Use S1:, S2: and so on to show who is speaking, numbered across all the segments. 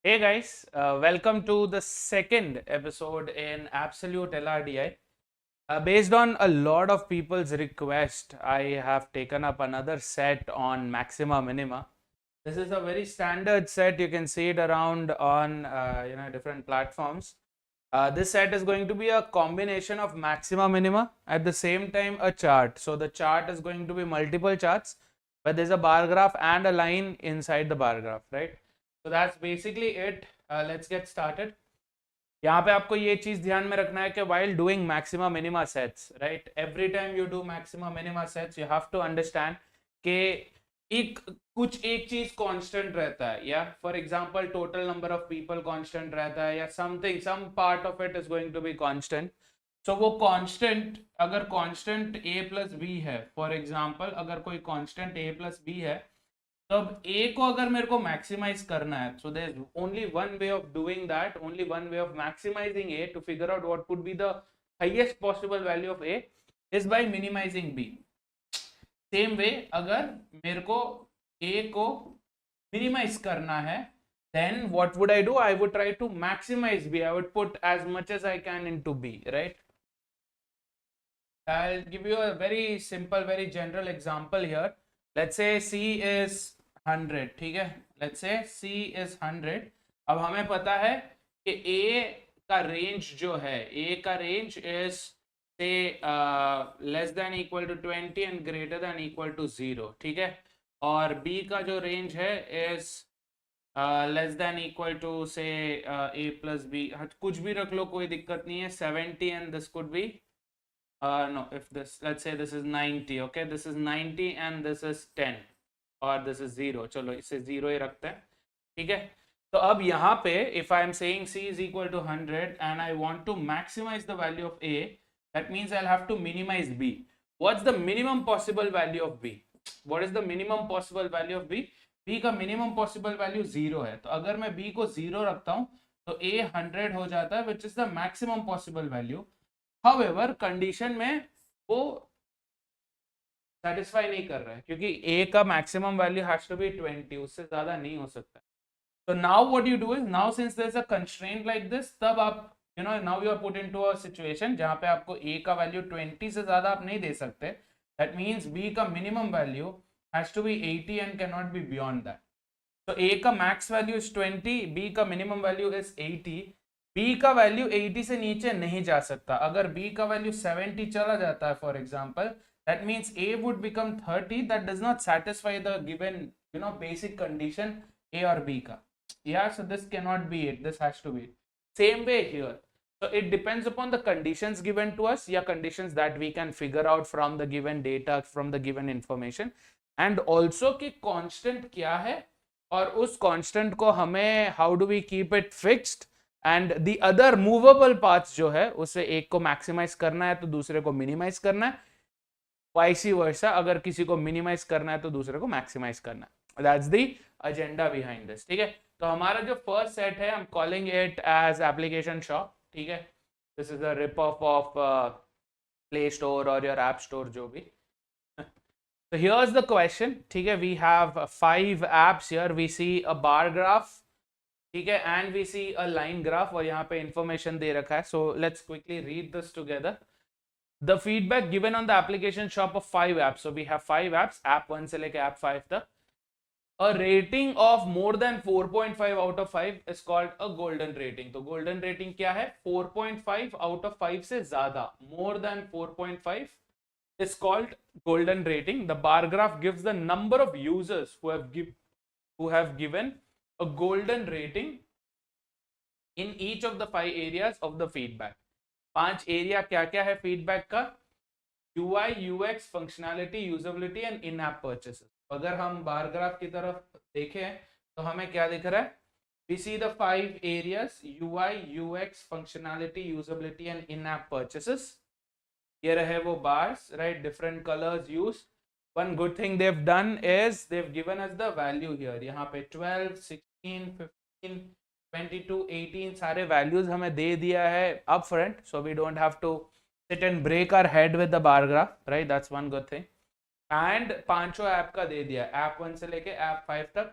S1: Hey guys, welcome to the second episode in Absolute LRDI. Based on a lot of people's request, I have taken up another set on maxima minima. This is a very standard set. You can see it around on different platforms. This set is going to be a combination of maxima minima at the same time a chart. So the chart is going to be multiple charts, but there's a bar graph and a line inside the bar graph, right? So that's basically it. Let's get started. यहाँ पे आपको ये चीज ध्यान में रखना है कि while doing maxima minima sets, right? Every time you do maxima minima sets, you have to understand कि एक चीज कांस्टेंट रहता है, या for example total number of people constant रहता है, या something some part of it is going to be constant. So वो कांस्टेंट, अगर कांस्टेंट a प्लस बी है, फॉर एग्जांपल अगर कोई कांस्टेंट a प्लस बी है, तो अब a को अगर मेरे को मैक्सिमाइज करना है, so there is only one way of doing that, only one way of maximizing a to figure out what would be the highest possible value of a is by minimizing b. Same way अगर मेरे को a को minimize करना है, then what would I do? I would try to maximize b. I would put as much as I can into b, right? I'll give you a very simple, very general example here. Let's say c is 100, ठीक है? Let's say c is 100. अब हमें पता है कि a का range जो है, a का range is say less than equal to 20 and greater than equal to 0, ठीक है? और b का जो रेंज है is less than equal to say a plus b. कुछ भी रख लो, कोई दिक्कत नहीं है. 70 and this could be no, if this, let's say this is 90, okay, this is 90 and this is 10 और this is 0. चलो इसे 0 ही रखते हैं, ठीक है? तो अब यहाँ पे if I am saying c is equal to 100 and I want to maximize the value of a, that means I'll have to minimize b. What's the minimum possible value of b? What is the minimum possible value of b? b का minimum possible value 0 है, तो अगर मैं b को 0 रखता हूँ तो a 100 हो जाता है, which is the maximum possible value. However, condition में वो सेटिस्फाई नहीं कर रहा है, क्योंकि a का maximum value has to be 20, उससे ज्यादा नहीं हो सकता. So now what you do is, now since there is a constraint like this, तब आप now you are put into a situation जहाँ पे आपको a का वैल्यू 20 से ज्यादा आप नहीं दे सकते. That means b का minimum value has to be 80 and cannot be beyond that. So a का मैक्स वैल्यू is 20, b का मिनिमम वैल्यू is 80. b का वैल्यू 80 से नीचे नहीं जा सकता. अगर b का वैल्यू 70 चला जाता है, for example, that means a would become 30. that does not satisfy the given basic condition a or b का. Yeah, so this cannot be it, this has to be it. Same way here. So it depends upon the conditions given to us, या conditions that we can figure out from the given data, from the given information, and also कि constant क्या है, और उस constant को हमें how do we keep it fixed, and the other movable parts जो है उसे एक को मैक्सिमाइज करना है तो दूसरे को मिनिमाइज करना है, वाइसी वर्सा, अगर किसी को मिनिमाइज करना है तो दूसरे को मैक्सिमाइज करना है. That's the agenda behind this, ठीक है? तो हमारा जो फर्स्ट सेट है, I am calling it as application shop, ठीक है? This is a rip off play store और योर ऐप स्टोर, जो भी. So here's the question, ठीक है? We have 5 apps here. We see a bar graph, ठीक है, and we see a line graph, और यहाँ पे इंफॉर्मेशन दे रखा है. So let's quickly read this together. The feedback given on the application shop of 5 apps. So we have 5 apps, app 1 से लेके ऐप 5 तक. A rating of more than 4.5 out of 5 is called a golden rating. तो golden rating क्या है? 4.5 out of 5 से ज्यादा, मोर than 4.5 is called golden rating. The bar graph gives the number of users who have given a golden rating in each of the 5 areas of the feedback. 5 area क्या क्या है feedback का? UI, UX, functionality, usability and in app purchases. अगर हम bar graph की तरफ देखें तो हमें क्या दिख रहा है? We see the 5 areas: UI, UX, functionality, usability and in-app purchases. ये रहे वो bars, right? Different colors used. One good thing they've done is they've given us the value here. यहाँ पे 12, 16, 15, 22, 18 सारे values हमें दे दिया है up front, so we don't have to sit and break our head with the bar graph, right? That's one good thing. And पांचों app का दे दिया, app 1 से लेके ऐप 5 तक.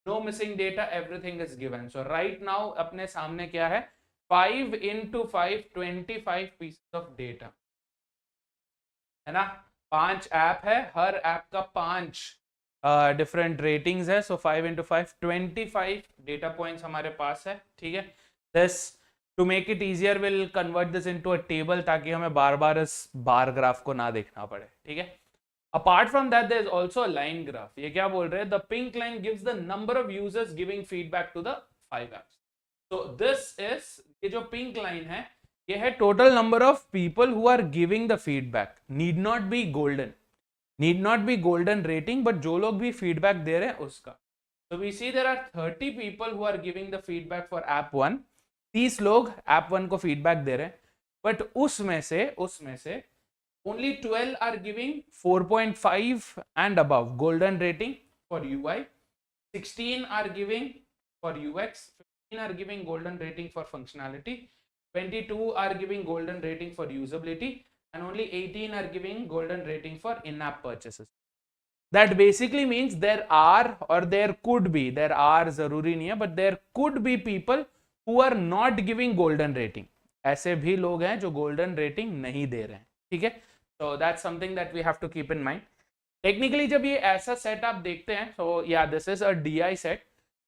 S1: no missing data, everything is given. So right now अपने सामने क्या है, 5 into 5, 25 pieces of data है ना. 5 ऐप है, हर ऐप का 5 डिफरेंट रेटिंग्स है. सो 5 into 5, 25 डेटा पॉइंट्स हमारे पास है. ठीक है. This to make it easier will convert this into a table, ताकि हमें बार बार इस बार ग्राफ को ना देखना पड़े. ठीक है. Apart from that, there is also a line graph. ये क्या बोल रहे हैं? The pink line gives the number of users giving feedback to the 5 apps. So this is, ये जो pink line है, ये है total number of people who are giving the feedback. Need not be golden rating, but जो लोग भी feedback दे रहे हैं उसका. So we see there are 30 people who are giving the feedback for app 1. 30 लोग app 1 को feedback दे रहे हैं, but उसमें से only 12 are giving 4.5 and above golden rating for UI, 16 are giving for UX, 15 are giving golden rating for functionality, 22 are giving golden rating for usability, and only 18 are giving golden rating for in-app purchases. That basically means there are, or there could be, there are जरूरी नहीं है, but there could be people who are not giving golden rating. ऐसे भी लोग हैं जो golden rating नहीं दे रहे हैं. ठीक है. So that's something that we have to keep in mind. Technically जब ये ऐसा सेट आप देखते हैं, so yeah, this is a DI set,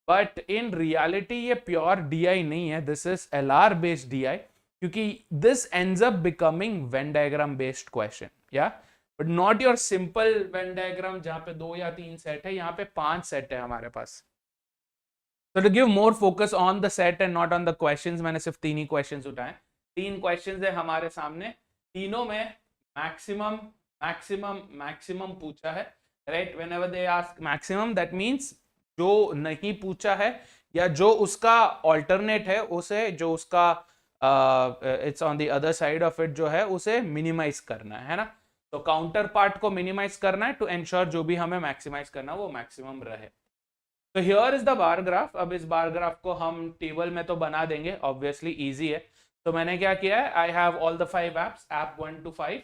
S1: but in reality ये pure DI नहीं है. This is LR based DI, क्योंकि this ends up becoming Venn diagram based question, yeah, but not your simple Venn diagram जहाँ पे 2 या 3 set है. यहाँ पे 5 सेट है हमारे पास. So to give more focus on the set and not on the questions, मैंने सिर्फ 3 ही questions उठाए. 3 questions है हमारे सामने, तीनों में मैक्सिमम पूछा है. Right. Whenever they ask maximum, that means जो नहीं पूछा है या जो उसका ऑल्टरनेट है, उसे जो उसका it's on the other side of it जो है, उसे मिनिमाइज करना है ना. तो काउंटर पार्ट को मिनिमाइज करना है टू एंश्योर जो भी हमें मैक्सिमाइज करना वो मैक्सिमम रहे. तो here is the bar graph. अब इस बार ग्राफ को हम टेबल में तो बना देंगे, ऑब्वियसली इजी है. तो मैंने क्या किया है, I have all the 5 apps, app 1 to 5.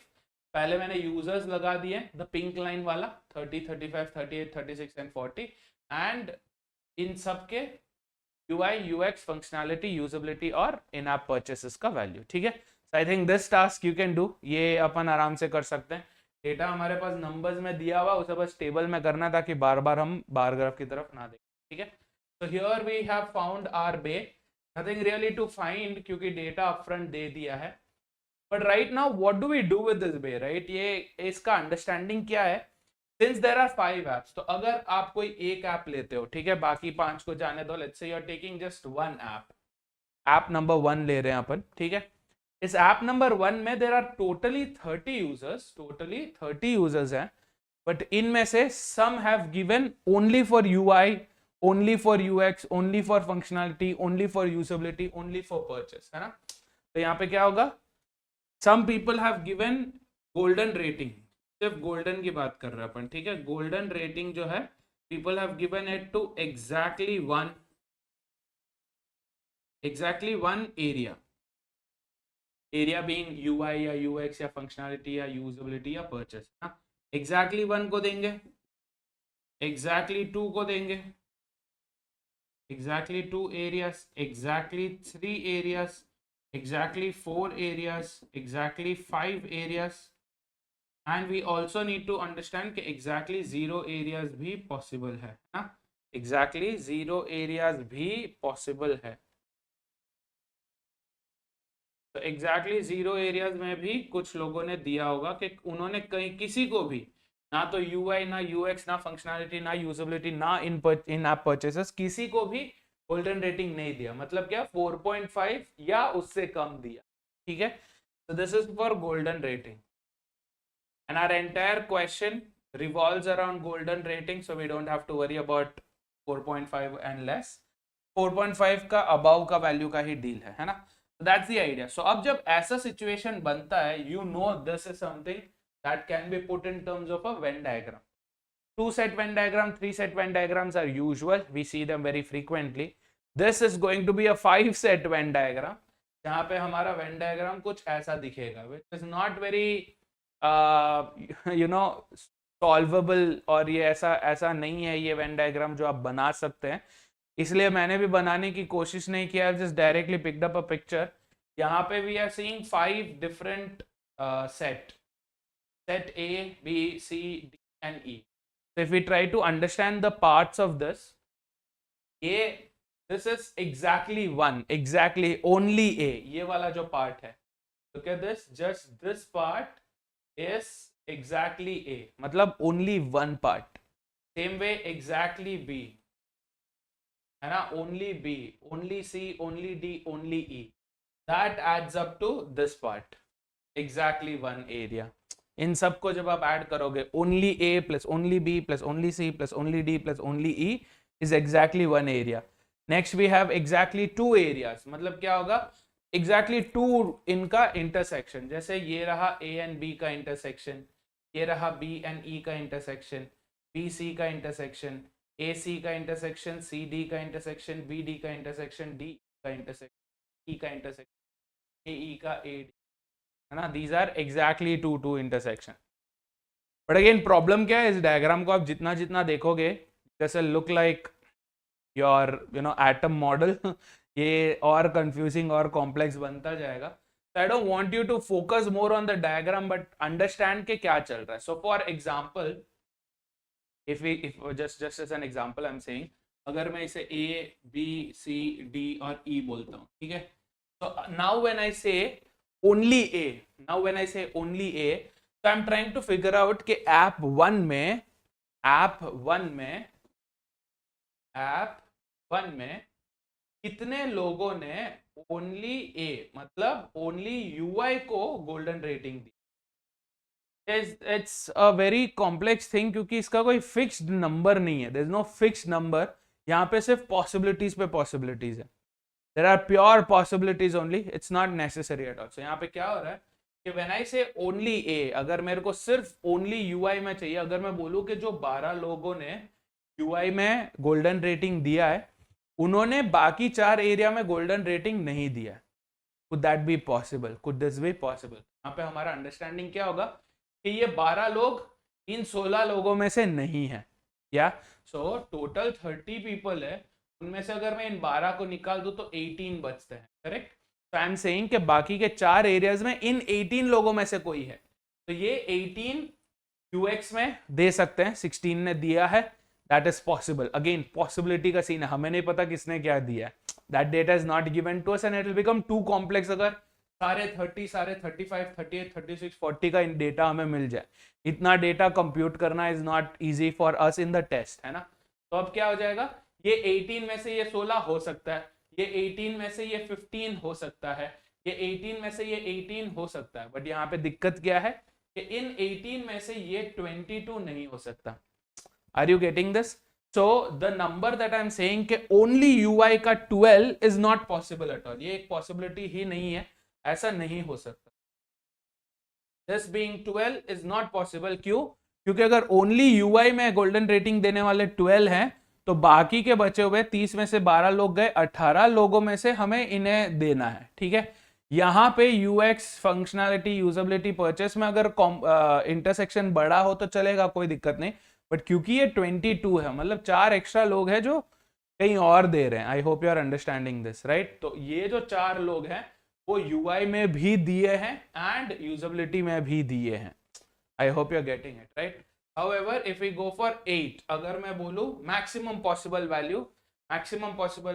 S1: पहले मैंने यूजर्स लगा दिए, द पिंक लाइन वाला, 30, 35, 38, 36 एंड 40, एंड इन सब के UI, UX, फंक्शनैलिटी, यूजेबिलिटी और इन ऐप परचेसेस का वैल्यू. ठीक है. So I think this task you can do. ये अपन आराम से कर सकते हैं. डेटा हमारे पास नंबर्स में दिया हुआ, उसे बस टेबल में करना, ताकि बार बार हम बार ग्राफ की तरफ ना देखें. ठीक है. So here we have found our way. Nothing really to find, क्योंकि डेटा अपफ्रंट दे दिया है. But right now, what do we do with this bay, right? ये इसका अंडरस्टैंडिंग क्या है? Since there are 5 apps, तो अगर आप कोई एक ऐप लेते हो, ठीक है, बाकी 5 को जाने दो. Let's say you're taking just one app. App number 1 ले रहे हैं अपन. ठीक है. इस ऐप नंबर 1 में there are totally 30 users हैं, but इनमें से some have given only for UI, only for UX, only for functionality, only for usability, only for purchase, है ना. तो यहाँ पे क्या होगा? Some people have given golden rating. सिर्फ गोल्डन की बात कर रहे हैं अपन. ठीक है. गोल्डन रेटिंग जो है, people have given it to exactly one area. Area being UI या UX या functionality या usability या purchase. ना. Exactly 1 को देंगे, exactly 2 को देंगे, exactly 2 areas, exactly 3 areas, exactly 4 areas, exactly 5 areas, and we also need to understand कि exactly 0 areas भी possible है ना. exactly 0 areas भी possible है. तो exactly 0 areas में भी कुछ लोगों ने दिया होगा कि उन्होंने कहीं किसी को भी ना तो UI, ना UX, ना functionality, ना usability, ना in app purchases, किसी को भी गोल्डन रेटिंग नहीं दिया. मतलब क्या? 4.5 या उससे कम दिया. ठीक है. So this is for golden rating, and our entire question revolves around golden rating, so we don't have to worry about 4.5 and less. 4.5 का above का वैल्यू का ही डील है ना. So that's the idea. So अब जब ऐसा situation बनता है, you know this is something that can be put in terms of a Venn diagram. 2 set Venn diagram, 3 set Venn diagrams are usual. We see them very frequently. This is going to be a 5 set Venn diagram, जहाँ पे हमारा Venn diagram कुछ ऐसा दिखेगा, which is not very solvable और ये ऐसा ऐसा नहीं है ये वेन डायग्राम जो आप बना सकते हैं, इसलिए मैंने भी बनाने की कोशिश नहीं किया, just directly picked up a picture. यहाँ पे we are seeing 5 different set A, B, C, D and E. So if we try to understand the parts of this, this is exactly one, exactly only A, ये वाला जो part है, look at this, just this part is exactly A, मतलब only one part. Same way exactly B, है ना, only B, only C, only D, only E, that adds up to this part, exactly one area. इन सबको जब आप add करोगे, only A plus only B plus only C plus only D plus only E is exactly one area. Next we have exactly two areas, मतलब क्या होगा, exactly to इनका intersection, जैसे ये रहा ए एंड बी का intersection, ये रहा बी एंड ई का इंटरसेक्शन, बी सी का इंटरसेक्शन, ए सी का इंटरसेक्शन, सी डी का इंटरसेक्शन, बी डी का इंटरसेक्शन, डी का इंटरसेक्शन, ई का इंटरसेक्शन, ए ई का ए डी, है ना. These are exactly two intersection. But again problem क्या है, इस डायग्राम को आप जितना जितना देखोगे, जैसे look like your atom model, ये और कंफ्यूजिंग और कॉम्प्लेक्स बनता जाएगा. So I don't want you to focus more on the diagram, but understand के क्या चल रहा है. So for example, if just as an example I'm saying, अगर मैं इसे A, B, C, D और E बोलता हूँ, ठीक है. So now when I say only A, so I'm trying to figure out कि app 1 में कितने लोगों ने only A मतलब only UI को golden rating the. It's a very complex thing क्योंकि इसका कोई fixed number नहीं है. There's no fixed number. यहाँ पे सिर्फ possibilities पे possibilities है. There are pure possibilities only. It's not necessary at all. So यहाँ पे क्या हो रहा है कि when I say only A, अगर मेरे को सिर्फ only UI में चाहिए, अगर मैं बोलूँ कि जो 12 लोगों ने UI में golden rating दिया है, उन्होंने बाकी 4 एरिया में golden rating नहीं दिया है. Could that be possible? Could this be possible? यहाँ पे हमारा अंडरस्टैंडिंग क्या होगा कि ये 12 लोग इन 16 लोगों में से नहीं है. या सो टोटल 30 पीपल है, उनमें से अगर मैं इन 12 को निकाल दूं तो 18 बचते हैं. करेक्ट. तो आई एम सेइंग कि बाकी के 4 एरियाज में इन 18 लोगों में से कोई है, तो ये 18 यूएक्स में दे सकते हैं. 16 ने दिया है, that is possible. Again possibility का सीन है, हमें नहीं पता किसने क्या दिया है. That data is not given to us and it will become too complex. अगर सारे 30, सारे 35, 38, 36, 40 का डेटा हमें मिल जाए, इतना डेटा कंप्यूट करना is not easy for us in the test, है ना. तो अब क्या हो जाएगा, ये 18 में से ये 16 हो सकता है, ये 18 में से ये 15 हो सकता है, ये 18 में से ये 18 हो सकता है. बट यहाँ पे दिक्कत क्या है कि इन 18 में से ये 22 नहीं हो सकता. Are you getting this? So the number that I am saying कि ओनली यूआई का 12 is not possible at all. ये एक पॉसिबिलिटी ही नहीं है, ऐसा नहीं हो सकता. This being 12 is not possible. क्यों? क्योंकि अगर ओनली यूआई में गोल्डन रेटिंग देने वाले 12 हैं, तो बाकी के बचे हुए 30 में से 12 लोग गए, 18 लोगों में से हमें इन्हें देना है. ठीक है. यहाँ पे यूएक्स फंक्शनैलिटी, यूजेबिलिटी, परचेस में अगर इंटरसेक्शन बड़ा हो तो चलेगा, कोई दिक्कत नहीं. बट क्योंकि ये 22 है, मतलब 4 एक्स्ट्रा लोग हैं जो कहीं और दे रहे हैं. I hope you are understanding this, right. तो ये जो 4 लोग हैं वो यूआई में भी दिए हैं एंड यूजेबिलिटी में भी दिए हैं. I hope you are getting it, right. However, if we go for 8, अगर मैं बोलूं maximum possible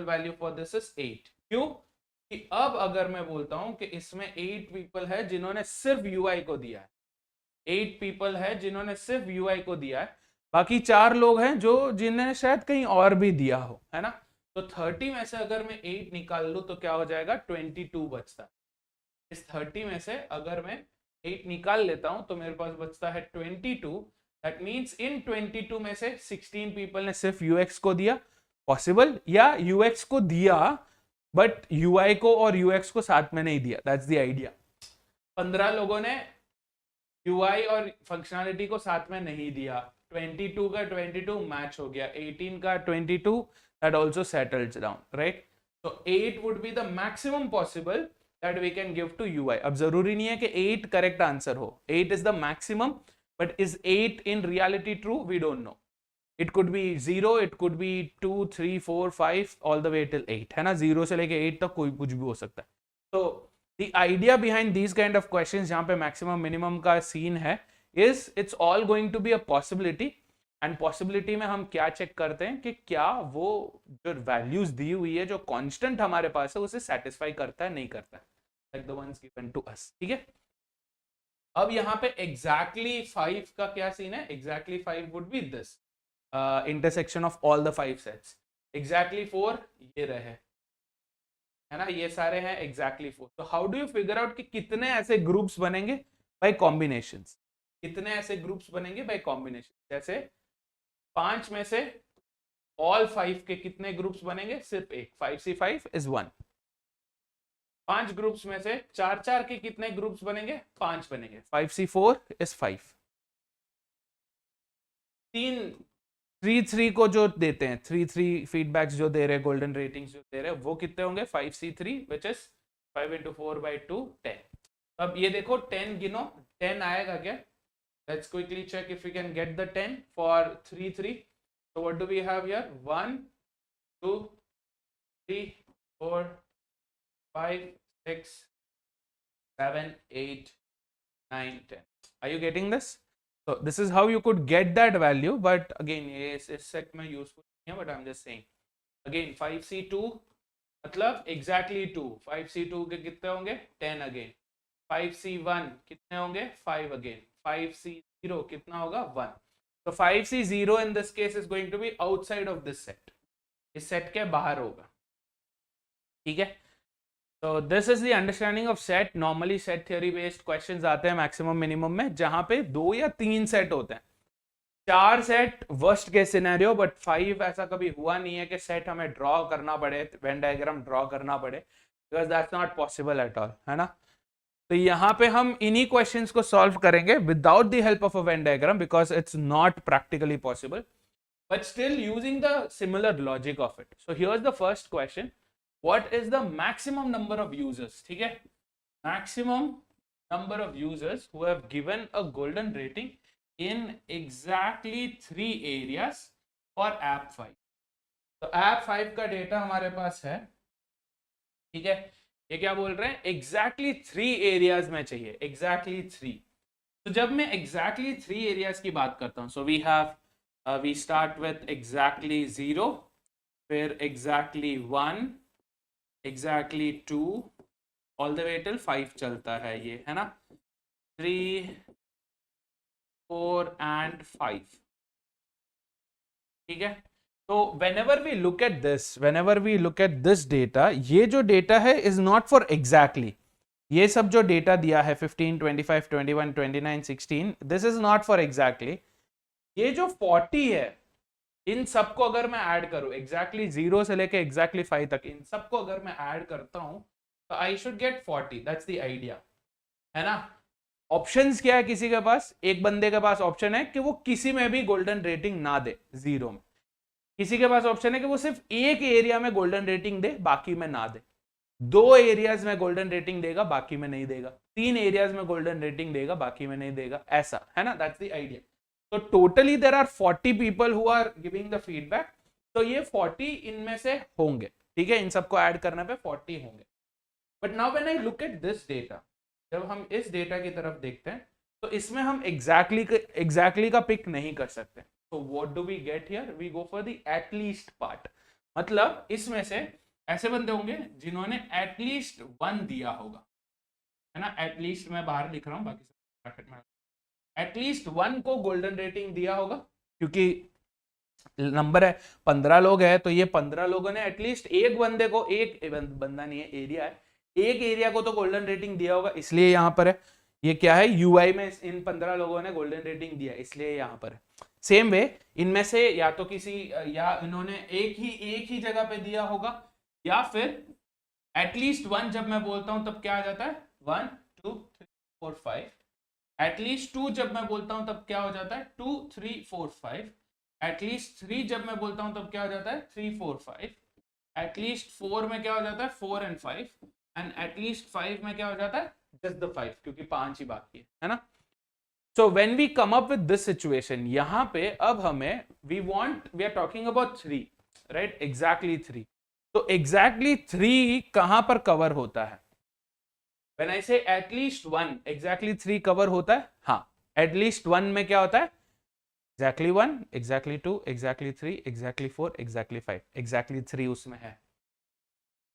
S1: value for this is 8. क्यों? कि अब अगर मैं बोलता हूं कि इसमें 8 people है जिन्होंने सिर्फ UI को दिया है, 8 people है जिन्होंने सिर्फ UI को दिया है, बाकी 4 लोग हैं जो जिन्हें शायद कहीं और भी दिया हो, है ना. तो 30 में से अगर मैं 8 निकाल लूं तो क्या हो जाएगा, 22 बचता है. इस 30 में से अगर मैं 8 निकाल लेता हूं तो मेरे पास बचता है 22. That means in 22 में से 16 people ने सिर्फ UX को दिया, पॉसिबल, या UX को दिया बट UI को और UX को साथ में नहीं दिया. That's the idea. 15 लोगों ने UI और फंक्शनैलिटी को साथ में नहीं दिया. 22 का 22 मैच हो गया, 18 का 22 that also settles down, right? So 8 would be the maximum possible that we can give to UI. अब जरूरी नहीं है कि 8 करेक्ट आंसर हो, 8 is the maximum. but is 8 in reality true? We don't know. It could be 0, it could be 2, 3, 4, 5 all the way till 8, है ना. 0 से लेके 8 तक कोई कुछ भी हो सकता है. तो the idea behind these kind of questions जहाँ पे maximum minimum का scene है is it's all going to be a possibility. And possibility में हम क्या चेक करते हैं कि क्या वो जो वैल्यूज दी हुई है, जो कांस्टेंट हमारे पास है, उसे सेटिस्फाई करता है नहीं करता है, like the ones given to us. ठीक है. अब यहाँ पे एग्जैक्टली 5 का क्या सीन है? Exactly 5 would be this intersection of all the 5 sets. Exactly 4 ये रहे, है ना, ये सारे हैं एग्जैक्टली 4. तो how do you figure out कि कितने ऐसे ग्रुप्स बनेंगे बाय कॉम्बिनेशंस? कितने ऐसे ग्रुप्स बनेंगे बाय कॉम्बिनेशन? जैसे 5 में से ऑल 5 के कितने ग्रुप्स बनेंगे? सिर्फ एक. 5C5 is 1. 5 ग्रुप्स में से 4 के कितने ग्रुप्स बनेंगे? 5 बनेंगे. 5C4 is 5. 3 को जो देते हैं, 3 फीडबैक्स जो दे रहे हैं, गोल्डन रेटिंग्स जो दे रहे हैं, वो कितने होंगे? 5C3 which is 5 into 4/2 10. अब ये देखो 10 गिनो, 10 आएगा क्या? Let's quickly check if we can get the 10 for 3. So what do we have here? 1, 2, 3, 4, 5, 6, 7, 8, 9, 10. Are you getting this? So this is how you could get that value. But again, yes, इस set में useful नहीं है, but I'm just saying. Again, 5C2 मतलब exactly 2. 5C2 के कितने होंगे? 10 again. 5C1 कितने होंगे? 5 again. 5C0 कितना होगा? 1. So 5C0 in this case is going to be outside of this set. इस set के बाहर होगा. ठीक है. So this is the understanding of set. Normally set theory based questions आते हैं maximum minimum में, जहां पे 2 या 3 set होते हैं. 4 set worst case scenario, but 5 ऐसा कभी हुआ नहीं है कि सेट हमें ड्रॉ करना पड़े, वेन डायग्राम ड्रॉ करना पड़े, because that's not possible at all, है ना. तो यहाँ पे हम इन्हीं क्वेश्चंस को सॉल्व करेंगे without the help of a Venn diagram, because it's not practically possible, but still using the similar logic of it. So here is the first question, what is the maximum number of users? ठीक है, maximum number of users who have given a golden rating in exactly 3 areas for app 5. तो app 5 का data हमारे पास है. ठीक है, ये क्या बोल रहे हैं? exactly 3 areas में चाहिए, exactly 3. तो जब मैं exactly 3 areas की बात करता हूं, so we start with exactly 0, फिर exactly 1, exactly 2, all the way till 5 चलता है ये, है ना. 3, 4 and 5. ठीक है. तो whenever we look at this data, ये जो डेटा है is not for exactly. ये सब जो डेटा दिया है 15, 25, 21, 29, 16, this is not for exactly. ये जो 40 है, इन सबको अगर मैं ऐड करूं, exactly 0 से लेके exactly 5 तक, इन सबको अगर मैं ऐड करता हूं, तो I should get 40. That's the idea, है ना. ऑप्शंस क्या है किसी के पास? एक बंदे के पास ऑप्शन है कि वो किसी में भी गोल्डन रेटिंग ना दे, 0 में. किसी के पास ऑप्शन है कि वो सिर्फ एक एरिया में गोल्डन रेटिंग दे, बाकी में ना दे. 2 एरियाज में गोल्डन रेटिंग देगा, बाकी में नहीं देगा. 3 एरियाज में गोल्डन रेटिंग देगा, बाकी में नहीं देगा. ऐसा है ना. That's the idea. तो totally there are 40 people who are giving the feedback. तो ये 40 इनमें से होंगे. ठीक है, इन सबको ऐड करने पे 40 होंगे. But now when I look at this data, जब हम इस डेटा की तरफ देखते हैं, तो इसमें हम एग्जैक्टली का पिक नहीं कर सकते. तो what do we get here? We go for the at least part. मतलब इसमें से ऐसे बंदे होंगे जिन्होंने एटलीस्ट 1 दिया होगा, है ना. एटलीस्ट मैं बाहर लिख रहा हूं, बाकी सब ब्रैकेट में. एटलीस्ट 1 को गोल्डन रेटिंग दिया होगा, क्योंकि नंबर है 15 लोग है, तो ये 15 लोगों ने एटलीस्ट एक बंदे को, एक बंदा नहीं है, एरिया है, एक एरिया को तो गोल्डन रेटिंग दिया होगा, इसलिए यहां पर है. ये क्या है? यूआई में इन 15 लोगों ने गोल्डन रेटिंग दिया, इसलिए यहां पर है. सेम वे इनमें से या तो किसी, या इन्होंने एक ही जगह पे दिया होगा, या फिर एटलीस्ट 1 जब मैं बोलता हूं तब क्या आ जाता है? 1, 2, 3, 4, 5. एटलीस्ट 2 जब मैं बोलता हूं तब क्या हो जाता है? 2, 3, 4, 5. एटलीस्ट 3 जब मैं बोलता हूं तब क्या हो जाता है? 3, 4, 5. एटलीस्ट 4 में क्या हो जाता है? 4 and 5. एंड एटलीस्ट 5 में क्या हो जाता है? जस्ट द 5, क्योंकि 5 ही बाकी है ना. So when we come up with this situation, यहाँ पे अब हमें we are talking about 3, right? Exactly 3. तो exactly 3 कहां पर कवर होता है? When I say at least 1, exactly 3 cover होता है? हाँ, at least 1 में क्या होता है? Exactly 1, exactly 2, exactly 3, exactly 4, exactly 5. Exactly 3 उसमें है.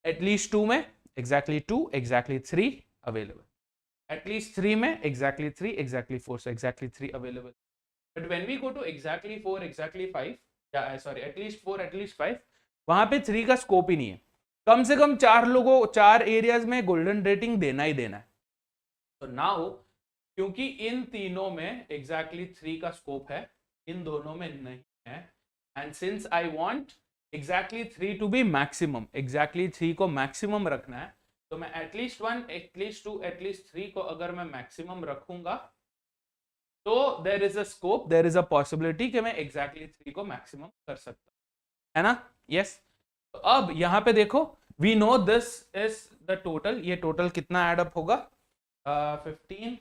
S1: At least 2 में exactly 2, exactly 3 available. At least 3 में exactly 3, exactly 4, so exactly 3 available. But when we go to exactly 4, exactly 5, sorry, at least 4, at least 5, वहां पे 3 का स्कोप ही नहीं है. कम से कम 4 लोगों 4 एरियाज में गोल्डन रेटिंग देना ही देना है. तो नाउ क्योंकि इन तीनों में exactly 3 का स्कोप है, इन दोनों में नहीं है, and since I want exactly 3 to be maximum, exactly 3 को मैक्सिमम रखना है, तो मैं एटलीस्ट 1, एटलीस्ट 2, एटलीस्ट 3 को अगर मैं मैक्सिमम रखूंगा तो there is a scope, there is a possibility कि मैं एग्जैक्टली 3 को मैक्सिमम कर सकता हूं, है ना? यस. तो अब यहां पे देखो, we know this is the total. ये टोटल कितना एड अप होगा? 15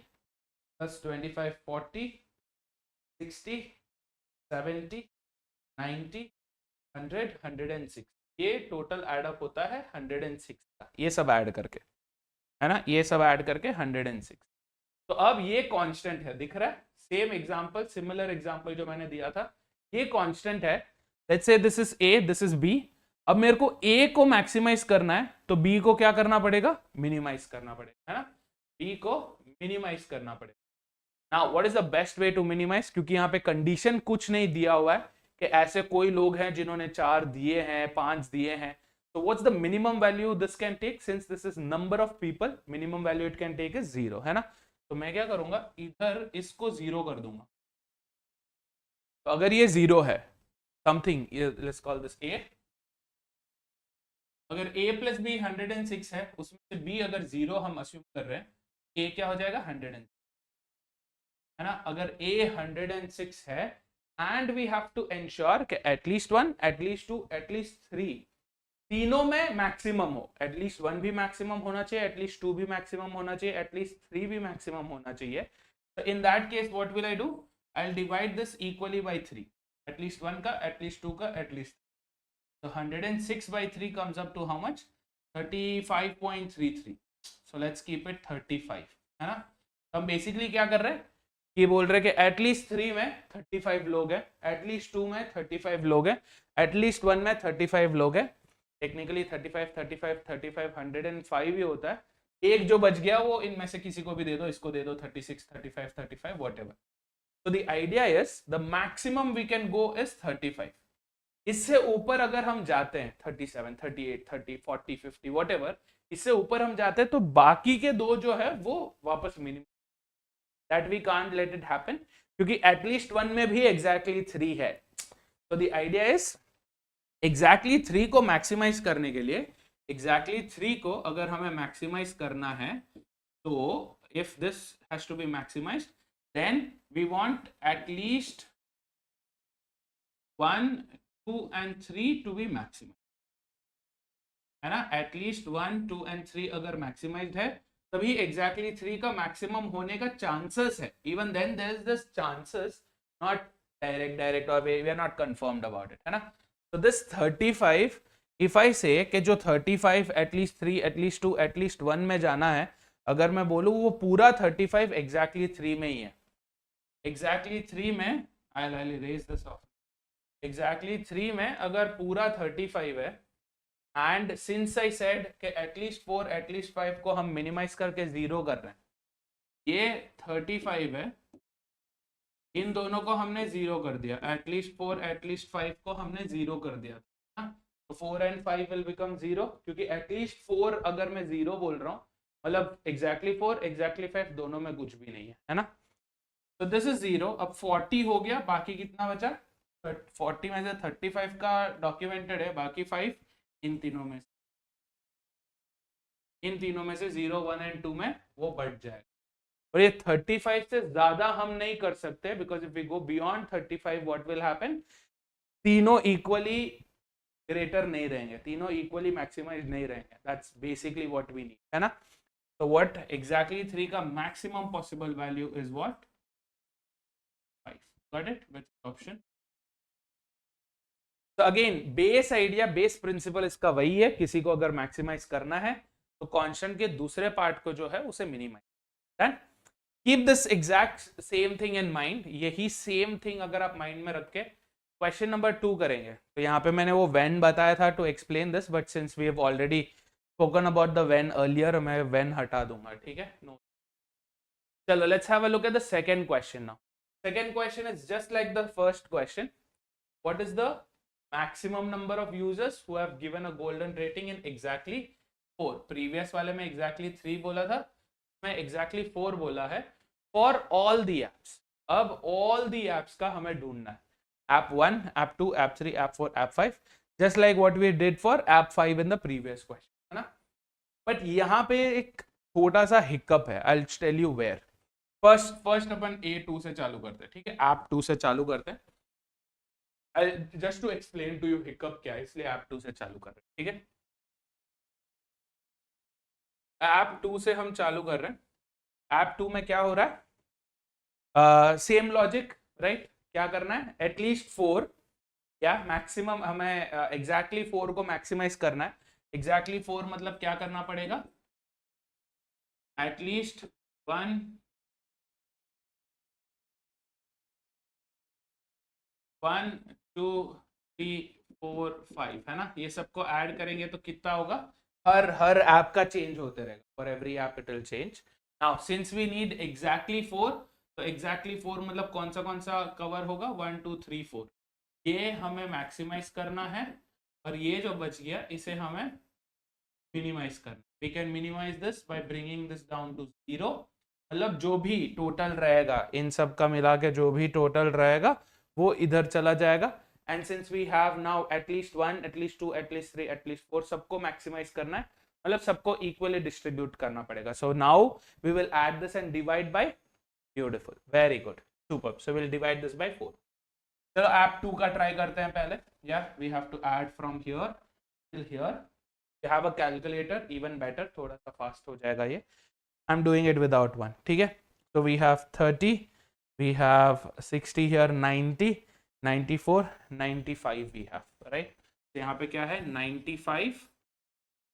S1: प्लस 25, 40, 60, 70, 90, 100, 106. ये टोटल एड अप होता है 106 का, ये सब ऐड करके, है ना? ये सब ऐड करके 106. तो अब ये कांस्टेंट है, दिख रहा है? सेम एग्जांपल, सिमिलर एग्जांपल जो मैंने दिया था, ये कांस्टेंट है. Let's say this is A, this is B. अब मेरे को ए को मैक्सिमाइज करना है, तो बी को क्या करना पड़ेगा? मिनिमाइज करना पड़ेगा, है ना? बी को मिनिमाइज करना पड़ेगा. Now what is the best way to minimize? क्योंकि यहाँ पे कंडीशन कुछ नहीं दिया हुआ है कि ऐसे कोई लोग हैं जिन्होंने 4 दिए हैं, 5 दिए हैं. So what's the minimum value this can take? Since this is number of people, minimum value it can take is 0, है ना? तो मैं क्या करूंगा, इधर इसको 0 कर दूंगा. तो अगर ये 0 है, something, let's call this a. अगर a प्लस b 106 है, उसमें से b अगर 0 हम अस्यूम कर रहे हैं, a क्या हो जाएगा? 106, है ना? अगर a 106 है, and we have to ensure कि एटलीस्ट 1, एटलीस्ट 2, एटलीस्ट 3 तीनों में मैक्सिमम हो. एटलीस्ट 1 भी मैक्सिमम होना चाहिए, एटलीस्ट 2 भी मैक्सिमम होना चाहिए, एटलीस्ट 3 भी मैक्सिमम होना चाहिए. तो in that case what will I do? I will divide this equally by 3. At least 1 का, एटलीस्ट 2 का, एटलीस्ट. तो 106 by 3 comes up to how much? 35.33. So let's keep it 35, है ना? तो हम बेसिकली क्या कर रहे हैं, ये बोल रहे हैं कि एटलीस्ट 3 में 35 लोग हैं, एटलीस्ट 2 में 35 लोग हैं, एटलीस्ट 1 में 35 लोग हैं. टेक्निकली 35, 35, 35, 105 ही होता है. एक जो बच गया वो इनमें से किसी को भी दे दो, इसको दे दो 36, 35, 35, whatever. So the idea is the maximum we can go is 35. इससे ऊपर अगर हम जाते हैं 37, 38, 30, 40, 50, whatever, इससे ऊपर हम जाते हैं तो बाकी के दो जो है वो वापस minimum. That we can't let it happen, क्योंकि एटलीस्ट 1 में भी exactly 3 है. So the idea is exactly 3 को मैक्सिमाइज करने के लिए, exactly 3 को अगर हमें मैक्सिमाइज करना है, तो if this has to be maximized, then we want at least 1, 2 and 3 to be maximized, है ना? एटलीस्ट 1, 2 and 3 अगर मैक्सिमाइज्ड है, तभी exactly 3 का मैक्सिमम होने का चांसेस है. Even then there is this chances, not direct और we are not confirmed about it, है ना? So this 35, if I say कि जो 35 एटलीस्ट 3, एटलीस्ट 2, एटलीस्ट 1 में जाना है, अगर मैं बोलूँ वो पूरा 35 exactly 3 में ही है. exactly 3 में I'll erase this off. exactly 3 में अगर पूरा 35 है, एंड सिंस आई सेड कि एटलीस्ट 4, एटलीस्ट 5 को हम मिनिमाइज करके 0 कर रहे हैं, ये 35 है, इन दोनों को हमने 0 कर दिया, एटलीस्ट 4, एटलीस्ट 5 को हमने 0 कर दिया, तो 4 and 5 will become 0, क्योंकि एटलीस्ट 4 अगर मैं 0 बोल रहा हूँ, मतलब exactly 4, exactly 5 दोनों में कुछ भी नहीं है ना? तो दिस इज 0. अब 40 हो गया, बाकी कितना बचा? 40 में से 35 का डॉक्यूमेंटेड है, बाकी 5 इन तीनों में से 0, 1 and 2 में वो बढ़ जाएगा. और ये 35 से ज्यादा हम नहीं कर सकते, because if we go beyond 35 what will happen? तीनों इक्वली ग्रेटर नहीं रहेंगे, तीनों इक्वली मैक्सिमाइज नहीं रहेंगे. That's basically what we need, है ना? तो व्हाट एग्जैक्टली 3 का maximum possible value is what? Got it, which option? तो again base idea, base principle इसका वही है, किसी को अगर मैक्सिमाइज करना है तो कांस्टेंट के दूसरे पार्ट को जो है उसे minimize. Done. Keep this exact same thing in mind, यही सेम थिंग अगर आप माइंड में रख के क्वेश्चन नंबर 2 करेंगे। तो यहाँ पे मैंने वो व्हेन बताया था to explain this, but since we have already spoken about the Venn earlier, मैं व्हेन हटा दूंगा, ठीक है। नो, चलो let's have a look at the second question now. Second question is just like the first question. What is the maximum number of users who have given a golden rating in exactly 4? Previous वाले में exactly 3 बोला था, मैं exactly 4 बोला है for all the apps। अब all the apps का हमें ढूंढना है, app 1, app 2, app 3, app 4, app 5, just like what we did for app 5 in the previous question, है ना। बट यहाँ पे एक छोटा सा हिकअप है, I'll tell you where। First upon A2 से चालू करते हैं, ठीक है, app 2 से चालू करते हैं। Just to explain to you hiccup क्या है, इसलिए ऐप 2 से चालू कर रहे हैं, ठीक है। ऐप 2 से हम चालू कर रहे हैं। ऐप 2 में क्या हो रहा है, सेम लॉजिक, राइट। क्या करना है, एटलीस्ट 4, क्या मैक्सिमम हमें एग्जैक्टली 4 को मैक्सिमाइज करना है। एग्जैक्टली 4 मतलब क्या करना पड़ेगा, एटलीस्ट 1 1 2 3 4 5, है ना। ये सबको ऐड करेंगे तो कितना होगा, हर ऐप का चेंज होते रहेगा, for every app it will change. Now since we need exactly 4, तो एग्जैक्टली 4 मतलब कौन सा कवर होगा, 1 2 3 4, ये हमें मैक्सिमाइज करना है, और ये जो बच गया इसे हमें मिनिमाइज करना। We can minimize this by bringing this down to 0, मतलब जो भी टोटल रहेगा इन सब का मिला के जो भी टोटल रहेगा वो इधर चला जाएगा। And since we have now at least 1, at least 2, at least 3, at least 4, सबको मैक्सिमाइज करना है, मतलब सबको इक्वली डिस्ट्रीब्यूट करना पड़ेगा। So now we will add this and divide by, beautiful, very good, super. So will divide this by 4। चलो ऐप 2 का try करते हैं पहले। या we have to add from here till here. You have a calculator, even better, थोड़ा सा fast हो जाएगा ये। I'm doing it without one, ठीक है। So we have 30, we have 60 here, 90, 94, 95 we have, right? तो यहाँ पे क्या है, 95,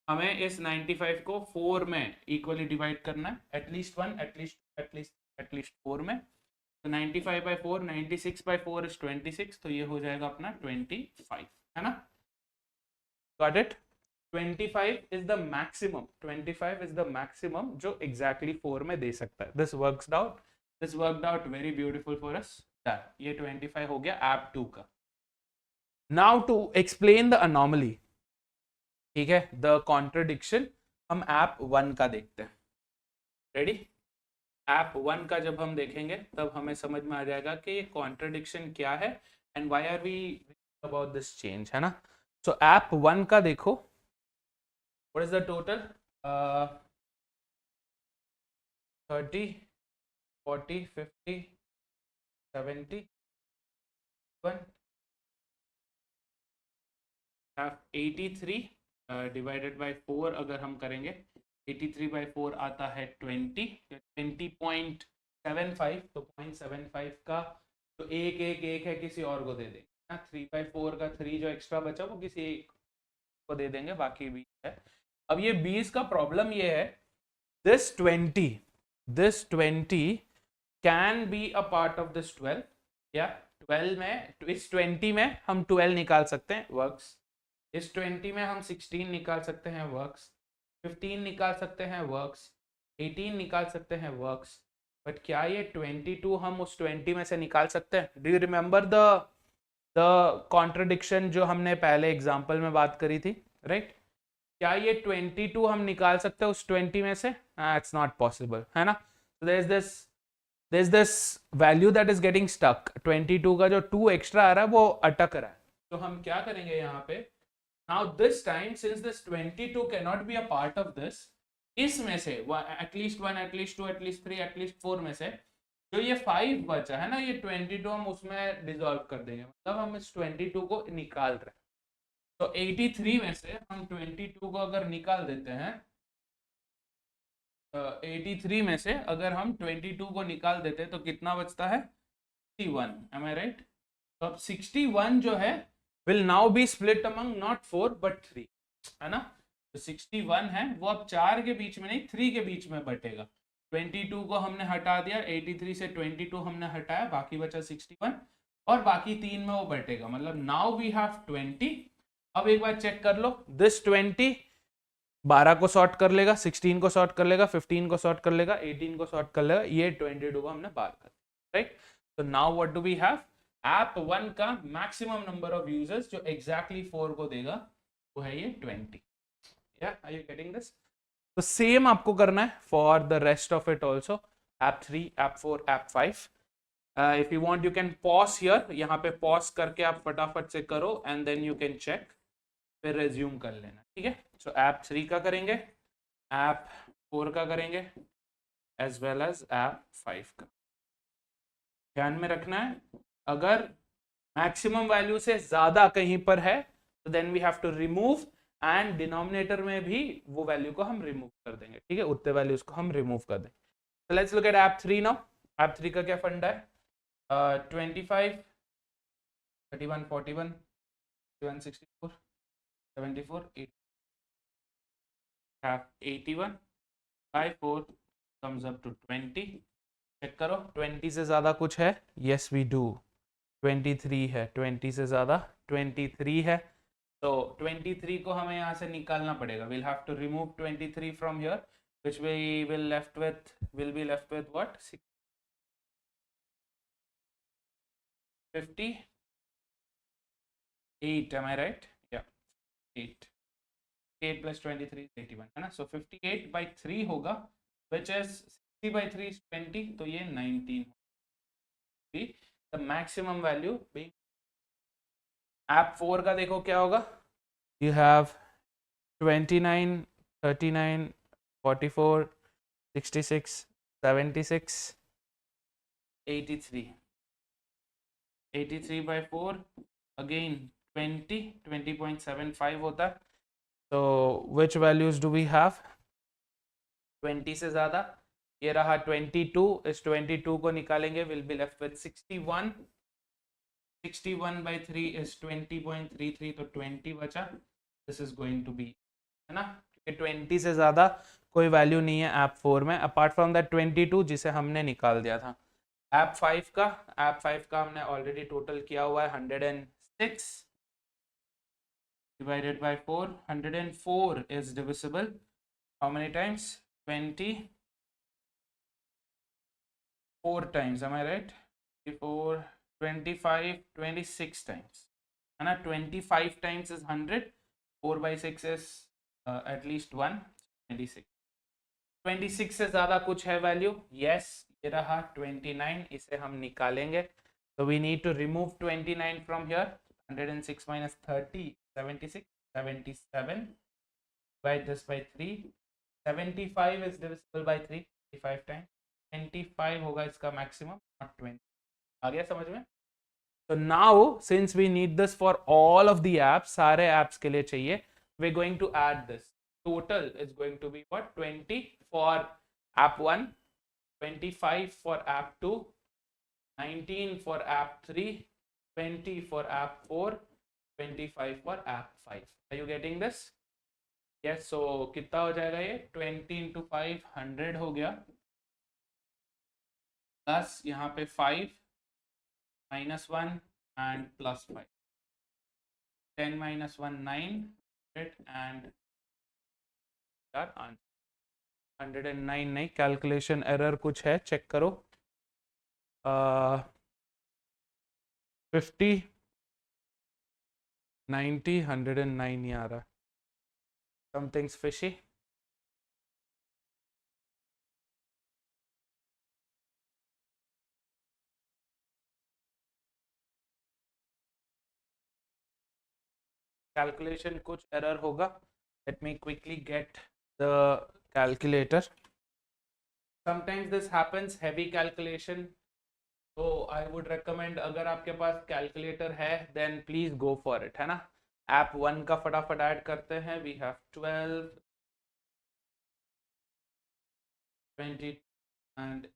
S1: हमें इस 95 को 4 में इक्वली डिवाइड करना है, एटलीस्ट 1, एटलीस्ट 4 में। तो 95 by 4, 96 by 4 is 26, तो ये हो जाएगा अपना 25, है ना। Got it? 25 is the maximum, 25 is the maximum जो exactly 4 में दे सकता है। This worked out very beautiful for us। Done, ये 25 हो गया app 2 का। Now to explain the anomaly, ठीक है, the contradiction, हम app 1 का देखते हैं। Ready? app 1 का जब हम देखेंगे तब हमें समझ में आ जाएगा कि ये contradiction क्या है and why are we about this change, है ना। So app 1 का देखो, what is the total, 30, 40, 50, 70, 1, have 83 divided by 4 अगर हम करेंगे, 83 by 4 आता है 20, 20.75, तो 0.75 का तो एक है, किसी और को दे देंगे ना। 3 by 4 का 3 जो एक्स्ट्रा बचा वो किसी को दे देंगे, बाकी 20 है। अब ये 20 का प्रॉब्लम ये है, this 20 can be a part of this 12, या 12 में, इस 20 में हम 12 निकाल सकते हैं, वर्क्स। इस 20 में हम 16 निकाल सकते हैं, वर्क्स। 15 निकाल सकते हैं, वर्क्स। 18 निकाल सकते हैं, वर्क्स। बट क्या ये 22 हम उस 20 में से निकाल सकते हैं? Do you remember the contradiction जो हमने पहले एग्जाम्पल में बात करी थी, राइट? क्या ये 22 हम निकाल सकते हैं उस 20 में से? इट्स नॉट पॉसिबल, है ना। so there is this value that is getting stuck। 22 का जो 2 एक्स्ट्रा आ रहा है वो अटक रहा है। तो हम क्या करेंगे यहाँ पे, now this time since this 22 cannot be a part of this, इसमें से एटलीस्ट 1, एटलीस्ट 2, एटलीस्ट 3, एटलीस्ट 4 में से जो ये 5 बचा है ना, ये 22 हम उसमें डिसॉल्व कर देंगे, मतलब हम इस 22 को निकाल रहे हैं। तो 83 में से हम 22 को अगर निकाल देते हैं, 83 में से अगर हम 22 को निकाल देते हैं तो कितना बचता है, 61, am I right? तो अब 61 जो है will now be split among not 4 but 3, है ना? तो 61 है वो अब 4 के बीच में नहीं 3 के बीच में बटेगा। 22 को हमने हटा दिया, 83 से 22 हमने हटाया, बाकी बचा 61 और बाकी 3 में वो बटेगा, मतलब नाउ वी हैव 20। अब एक बार चेक कर लो, दिस 20 12 को सॉर्ट कर लेगा, 16 को सॉर्ट कर लेगा, 15 को सॉर्ट कर लेगा, 18 को सॉर्ट कर लेगा, ये 22 को हमने बाहर कर दिया, राइट? तो now what do we have, app 1 का मैक्सिमम नंबर ऑफ यूजर्स जो एग्जैक्टली 4 को देगा वो है ये 20। या आर यू गेटिंग दिस? तो सेम आपको करना है for the rest of it also, app 3, app 4, app 5। If you want you can pause here, यहाँ पे पॉज करके आप फटाफट से करो and then you can check, फिर रेज्यूम कर लेना, ठीक है? सो ऐप 3 का करेंगे, ऐप 4 का करेंगे, एज वेल एज ऐप 5 का। ध्यान में रखना है, अगर मैक्सिमम वैल्यू से ज्यादा कहीं पर है तो then we have to remove, and denominator में भी वो वैल्यू को हम रिमूव कर देंगे, ठीक है? उतने वैल्यूज को हम रिमूव कर देंगे। So let's look at app 3 now. App 3 का क्या फंडा है? 25, 31, 41, 61, 64, 74, 80, have 81 by 4 comes up to 20। Check करो 20 से ज्यादा कुछ है? yes we do, 23 है, 20 से ज्यादा 23 है, तो 23 को हमें यहाँ से निकालना पड़ेगा। we'll have to remove 23 from here, which we will be left with what? 58, am I right? yeah, 8 plus 23 is 81, है ना? so 58 by 3 होगा, which is 60 by 3 is 20, तो ये 19 be the maximum value being। App 4 का देखो क्या होगा, you have 29, 39, 44, 66, 76, 83, 83 by 4 again 20, 20.75 होता है। so which values do we have? 20 से ज्यादा ये रहा 22, इस 22 को निकालेंगे, will be left with 61, 61 by 3 is 20.33, तो 20 बचा, this is going to be, है ना? क्योंकि 20 से ज्यादा कोई वैल्यू नहीं है ऐप 4 में अपार्ट फ्रॉम दैट 22 जिसे हमने निकाल दिया था। ऐप 5 का हमने ऑलरेडी टोटल किया हुआ है 106 divided by 4, 104 is divisible how many times? 24 times, am I right? 24, 25, 26 times, है ना? 25 times is 100, 4 by 6 is at least 1, 26। 26 से ज्यादा कुछ है वैल्यू? yes, ये रहा 29, इसे हम निकालेंगे, so we need to remove 29 from here, 106 minus 30, 76, 77, divide this by 3, 75 is divisible by 3, 25 times, 25 होगा इसका मैक्सिमम, not 20। आ गया समझ में? So now since we need this for all of the apps, सारे apps के लिए चाहिए, we're going to add this, total is going to be what? 20 for app 1, 25 for app 2, 19 for app 3, 20 for app 4, 25 for app 5। Are you getting this? Yes, so कितना हो जाएगा ये? 20 into 5 100 हो गया, प्लस यहाँ पे 5 minus 1 and plus 5, 10 minus 1 9, and यार answer 109 नहीं, कैलकुलेशन एरर कुछ है, चेक करो। 50, 90, 109 नहीं आ रहा, समथिंग्स फिशी। कैलकुलेशन कुछ एरर होगा, let me quickly get the calculator. Sometimes this happens, heavy calculation, तो आई वुड रेकमेंड अगर आपके पास कैलकुलेटर है then please go for it, है ना? ऐप 1 का फटाफट ऐड करते हैं, we have 12, 20 and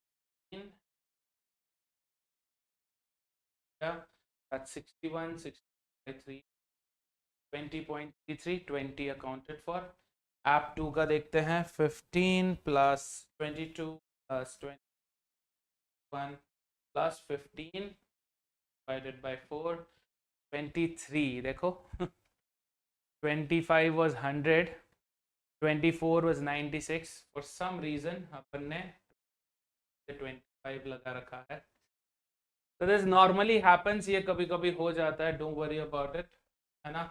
S1: that's 61, 63, 20.33, 20 accounted for. App 2 का देखते हैं, 15 plus 22 plus 21 plus 15 divided by 4, 23. देखो 25 was 100, 24 was 96. For some reason अपन ने 25 लगा रखा है. So this normally happens, ये कभी कभी हो जाता है, don't worry about it, है ना.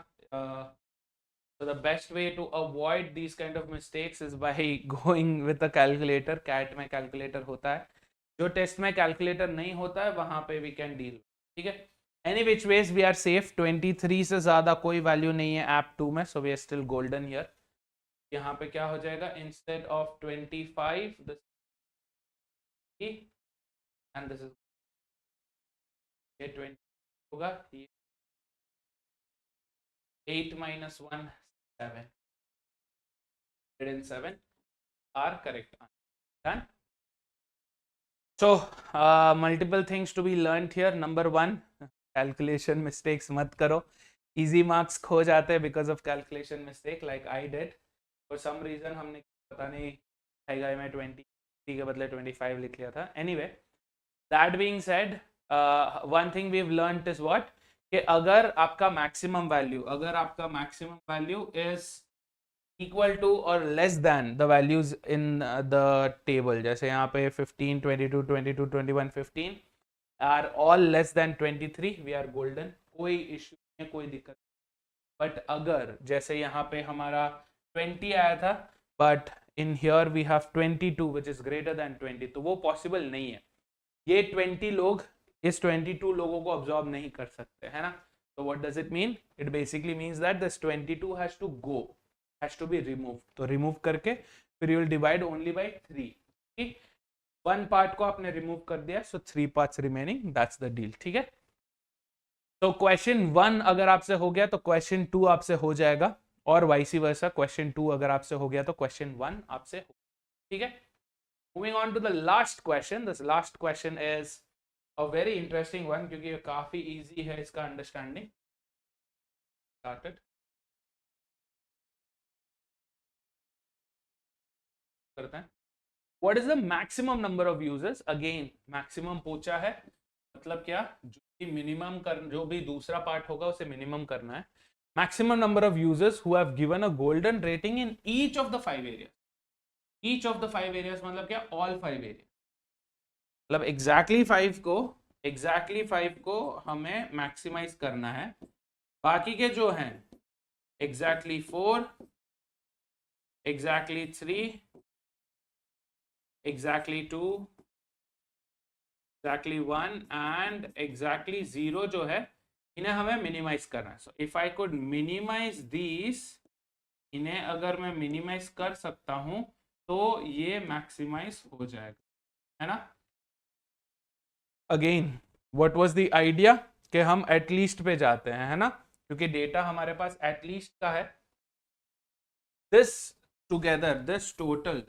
S1: So the best way to avoid these kind of mistakes is by going with a calculator. CAT में calculator होता है, जो टेस्ट में calculator नहीं होता है वहां पे we can deal. ठीक है, any which ways we are safe. 23 से ज्यादा कोई वैल्यू नहीं है ऐप 2 में, so we are still golden here. यहाँ पे क्या हो जाएगा, instead of 25 this and this is ये 20 होगा, ये 8 minus 1 7, 107 are correct. Done. So multiple things to be learned here. Number 1, calculation mistakes मत करो. Easy marks खो जाते हैं because of calculation mistake like I did. For some reason हमने पता नहीं आएगा में 20 के बदले 25 लिख लिया था. Anyway, that being said, one thing we've learned is what, कि अगर आपका maximum value is equal to or less than the values in the table, जैसे यहाँ पे 15, 22, 22, 21, 15 are all less than 23, we are golden. कोई issue नहीं, कोई दिक्कत. But अगर जैसे यहाँ पे हमारा 20 आया था, but in here we have 22 which is greater than 20, तो वो possible नहीं है. ये 20 लोग इस 22 लोगों को absorb नहीं कर सकते, है ना. So what does it mean? It basically means that this 22 has to go, has to be removed. तो remove करके फिर you will divide only by 3. ठीक, one part को आपने remove कर दिया, so 3 parts remaining, that's the deal. ठीक है. तो question 1 अगर आपसे हो गया तो question 2 आपसे हो जाएगा, और vice versa. question 2 अगर आपसे हो गया तो question 1 आपसे हो. ठीक है. Moving on to the last question. This last question is a very interesting one क्योंकि ये काफी easy है इसका understanding. Started. करते हैं. What is the maximum number of users? Again, maximum पूछा है, मतलब क्या, जो भी minimum जो भी दूसरा पार्ट होगा उसे minimum करना है. Maximum number of users who have given a golden rating in each of the 5 areas. Each of the 5 areas मतलब क्या, all 5 areas. मतलब exactly 5 को हमें maximize करना है. बाकी के जो हैं exactly 4, exactly 3, exactly 2, exactly 1 and exactly 0 जो है, इन्हें हमें मिनिमाइज करना है. So if I could minimize these, इन्हें अगर मैं मिनिमाइज कर सकता हूं तो ये मैक्सिमाइज हो जाएगा, है ना. Again what was the idea, कि हम एटलीस्ट पे जाते हैं, है ना, क्योंकि डेटा हमारे पास एटलीस्ट का है. This together, this total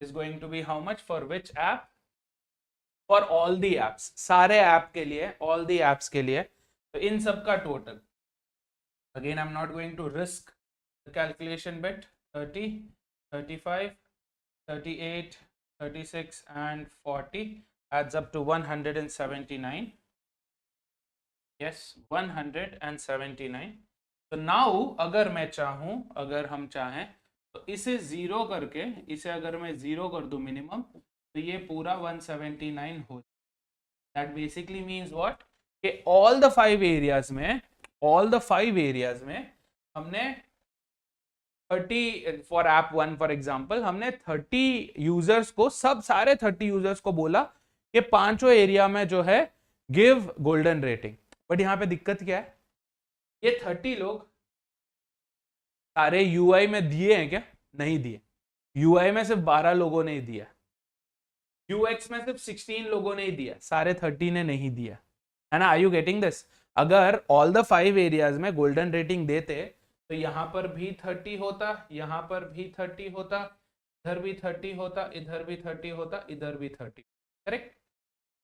S1: is going to be how much for which app? For all the apps, सारे ऐप के लिए, all the apps के लिए. तो इन सब का total, again I'm not going to risk the calculation bit. 30, 35, 38, 36 and 40 adds up to 179. yes, 179. so now अगर मैं चाहूं, अगर हम चाहें तो इसे 0 करके, इसे अगर मैं 0 कर दूं मिनिमम, तो ये पूरा 179 हो. दैट बेसिकली मींस व्हाट, कि ऑल द 5 एरियाज में हमने 30 फॉर ऐप 1 फॉर एग्जांपल, हमने 30 यूजर्स को, सारे 30 यूजर्स को बोला कि पांचों एरिया में जो है गिव गोल्डन रेटिंग. बट यहाँ पे दिक्कत क्या है, ये 30 लोग सारे यूआई में दिए हैं क्या? नहीं दिए. यूआई में सिर्फ 12 लोगों ने दिया, यूएक्स में सिर्फ 16 लोगों ने दिया, सारे 30 ने नहीं दिया, है ना. Are you getting this? अगर ऑल द 5 एरियाज में गोल्डन रेटिंग देते तो यहां पर भी 30 होता, यहां पर भी 30 होता, इधर भी 30 होता, इधर भी 30 होता, इधर भी 30. Correct.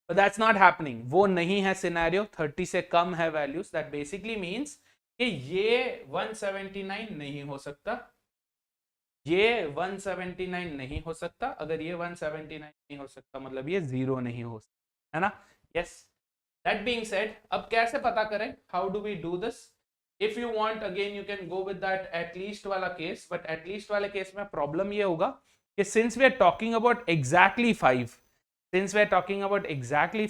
S1: but that's not happening. वो नहीं है सिनेरियो, 30 से कम है वैल्यूज. दैट बेसिकली मींस कि ये 179 नहीं हो सकता, ये 179 नहीं हो सकता. अगर ये 179 नहीं हो सकता मतलब ये 0 नहीं हो सकता, है ना. यस. दैट बीइंग सेड, अब कैसे पता करें, how do we do this? If you want again you can go with that at least वाला केस, बट एटलीस्ट वाले केस में प्रॉब्लम ये होगा कि since we are talking about exactly 5, since we are talking about exactly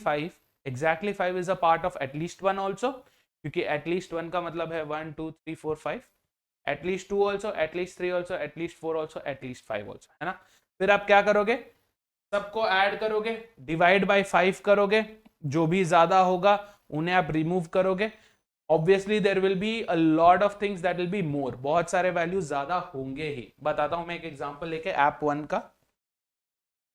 S1: 5 is a part of at least 1 also, क्योंकि at least 1 का मतलब है 1 2 3 4 5, at least 2 also, at least 3 also, at least 4 also, at least 5 also, है ना. फिर आप क्या करोगे, सबको ऐड करोगे, डिवाइड बाय 5 करोगे, जो भी ज्यादा होगा उन्हें आप रिमूव करोगे. Obviously there will be a lot of things that will be more, बहुत सारे वैल्यूज ज्यादा होंगे ही. बताता हूं मैं एक एग्जांपल लेके ऐप 1 का.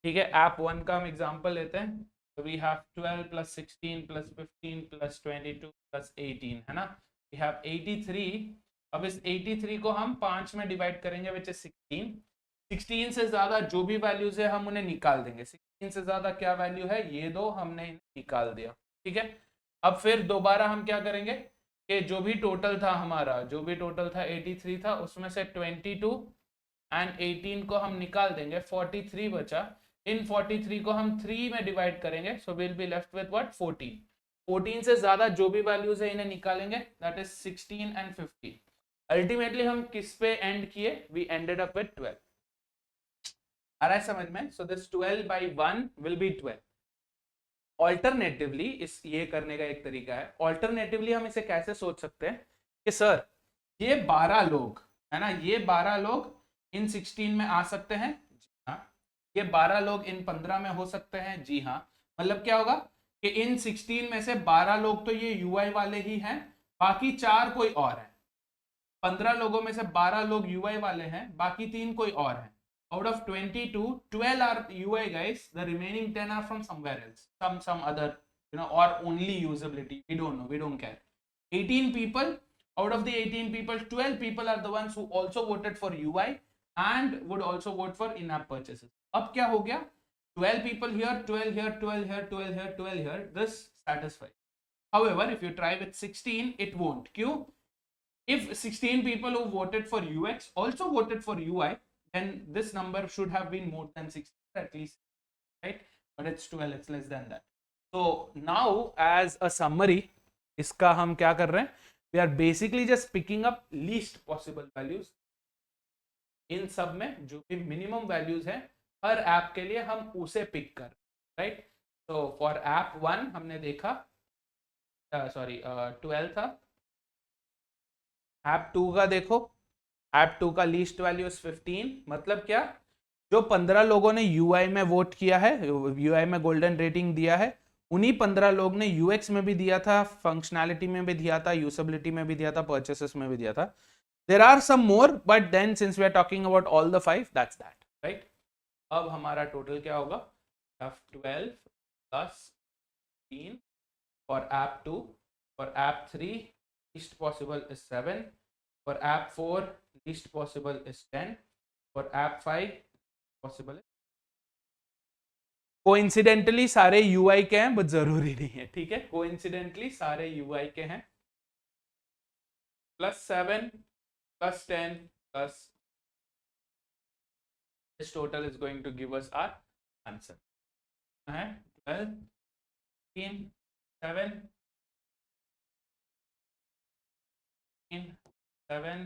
S1: ठीक है, ऐप 1 का हम एग्जांपल लेते हैं. तो we have 12 plus 16 plus 15 plus 22 plus 18, है ना. We have 83. अब इस 83 को हम 5 में डिवाइड करेंगे विच इज 16. 16 से ज्यादा जो भी वैल्यूज है हम उन्हें निकाल देंगे. 16 से ज्यादा क्या वैल्यू है, ये दो हमने निकाल दिया. ठीक है. अब फिर दोबारा हम क्या करेंगे कि जो भी टोटल था हमारा, जो भी टोटल था 83 था, उसमें से 22 एंड 18 को हम निकाल देंगे, 43 बचा. इन 43 को हम 3 में डिवाइड करेंगे, so will be left with what, 14. 14 से ज्यादा जो भी वैल्यूज है इन्हें निकालेंगे, दैट इज 16 एंड 50. अल्टीमेटली हम किस पे एंड किए, वी एंडेड अप विद 12. आ रहा है समझ में? So this 12 by 1 will be 12. Alternatively, इस ये करने का एक तरीका है. ऑल्टरनेटिवली हम इसे कैसे सोच सकते हैं कि सर ये 12 लोग है ना, ये 12 लोग इन 16 में आ सकते हैं. ये 12 लोग इन 15 में हो सकते हैं. जी हाँ. मतलब क्या होगा कि इन 16 में से 12 लोग तो ये यूआई वाले ही हैं, बाकी 4 कोई और है. 15 लोगों में से 12 लोग यूआई वाले हैं, बाकी 3 कोई और हैं. Out of 22, 12 are UI guys. The remaining 10 are from somewhere else, some other, or only usability. We don't know. We don't care. 18 people. Out of the 18 people, 12 people are the ones who also voted for UI and would also vote for in-app purchases. अब क्या हो गया? 12 people here, 12 here, 12 here, 12 here, 12 here. This satisfies. However, if you try with 16, it won't. क्यों? If 16 people who voted for UX also voted for UI, then this number should have been more than 16 at least, right? But it's 12, it's less than that. So now as a summary, इसका हम क्या कर रहे हैं? We are basically just picking up least possible values. इन सब में जो भी मिनिमम वैल्यूज हैं हर ऐप के लिए हम उसे पिक कर, राइट? तो फॉर ऐप 1 हमने देखा, सॉरी 12 था. ऐप 2 का देखो, ऐप 2 का लीस्ट वैल्यू इज 15. मतलब क्या, जो 15 लोगों ने यूआई में वोट किया है, यूआई में गोल्डन रेटिंग दिया है, उन्हीं 15 लोग ने यूएक्स में भी दिया था, फंक्शनैलिटी में भी दिया था, यूजेबिलिटी में भी दिया था, परचेसेस में भी दिया था. There are some more, but then since we are talking about all the 5, that's that, right? अब हमारा टोटल क्या होगा? 12 plus 3 for app 2. For app 3 least possible is 7. For app 4 least possible is 10. For app 5 possible is. Coincidentally सारे UI के हैं, but जरूरी नहीं है. ठीक है, कोइंसिडेंटली सारे यूआई के हैं. +7 +10 plus this total is going to give us our answer. 12 15 7 7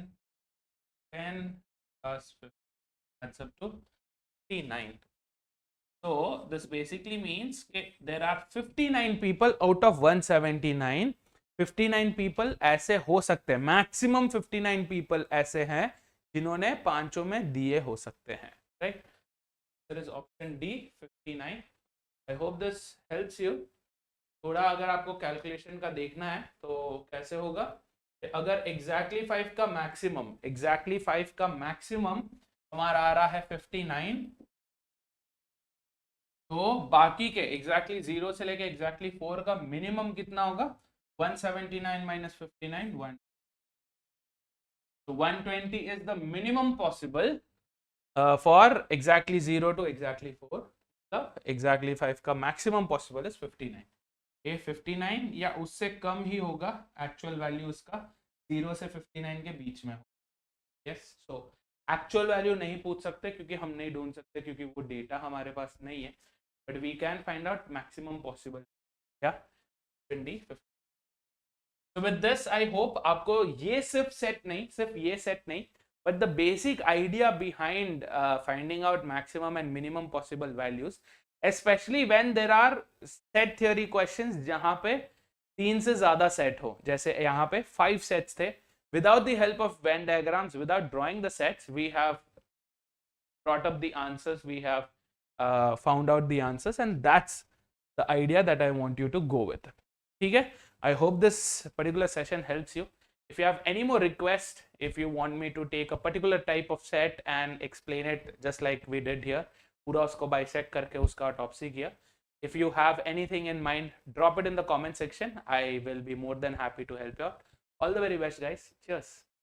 S1: 10 plus 15, that's up to 59. So this basically means there are 59 people out of 179. 59 people ऐसे हो सकते हैं, मैक्सिमम 59 people ऐसे हैं जिन्होंने पांचों में दिए हो सकते हैं, right? There is option D, 59. I hope this helps you. थोड़ा अगर आपको कैलकुलेशन का देखना है तो कैसे होगा, अगर exactly 5 का मैक्सिमम हमारा आ रहा है 59, तो बाकी के exactly 0 से लेके exactly 4 का मिनिमम कितना होगा? 179 minus 59, 1. So 120 is the minimum possible for exactly 0 to exactly 4. मतलब exactly 5 का maximum possible is 59. ये 59 या उससे कम ही होगा, एक्चुअल वैल्यू उसका 0 से 59 के बीच में हो. यस, सो एक्चुअल वैल्यू नहीं पूछ सकते क्योंकि हम नहीं ढूंढ सकते, क्योंकि वो डेटा हमारे पास नहीं है, but we can find out maximum possible. क्या 20. So with this I hope आपको ये सिर्फ ये सेट नहीं, but the basic idea behind finding out maximum and minimum possible values, especially when there are set theory questions जहां पे 3 से ज्यादा सेट हो, जैसे यहाँ पे 5 सेट्स थे. Without the help of Venn diagrams, without drawing the sets, we have brought up the answers, we have found out the answers, and that's the idea that I want you to go with. Okay, I hope this particular session helps you. If you have any more requests, if you want me to take a particular type of set and explain it just like we did here, पूरा उसको bisect करके उसका autopsy किया. If you have anything in mind, drop it in the comment section. I will be more than happy to help you out. All the very best, guys. Cheers.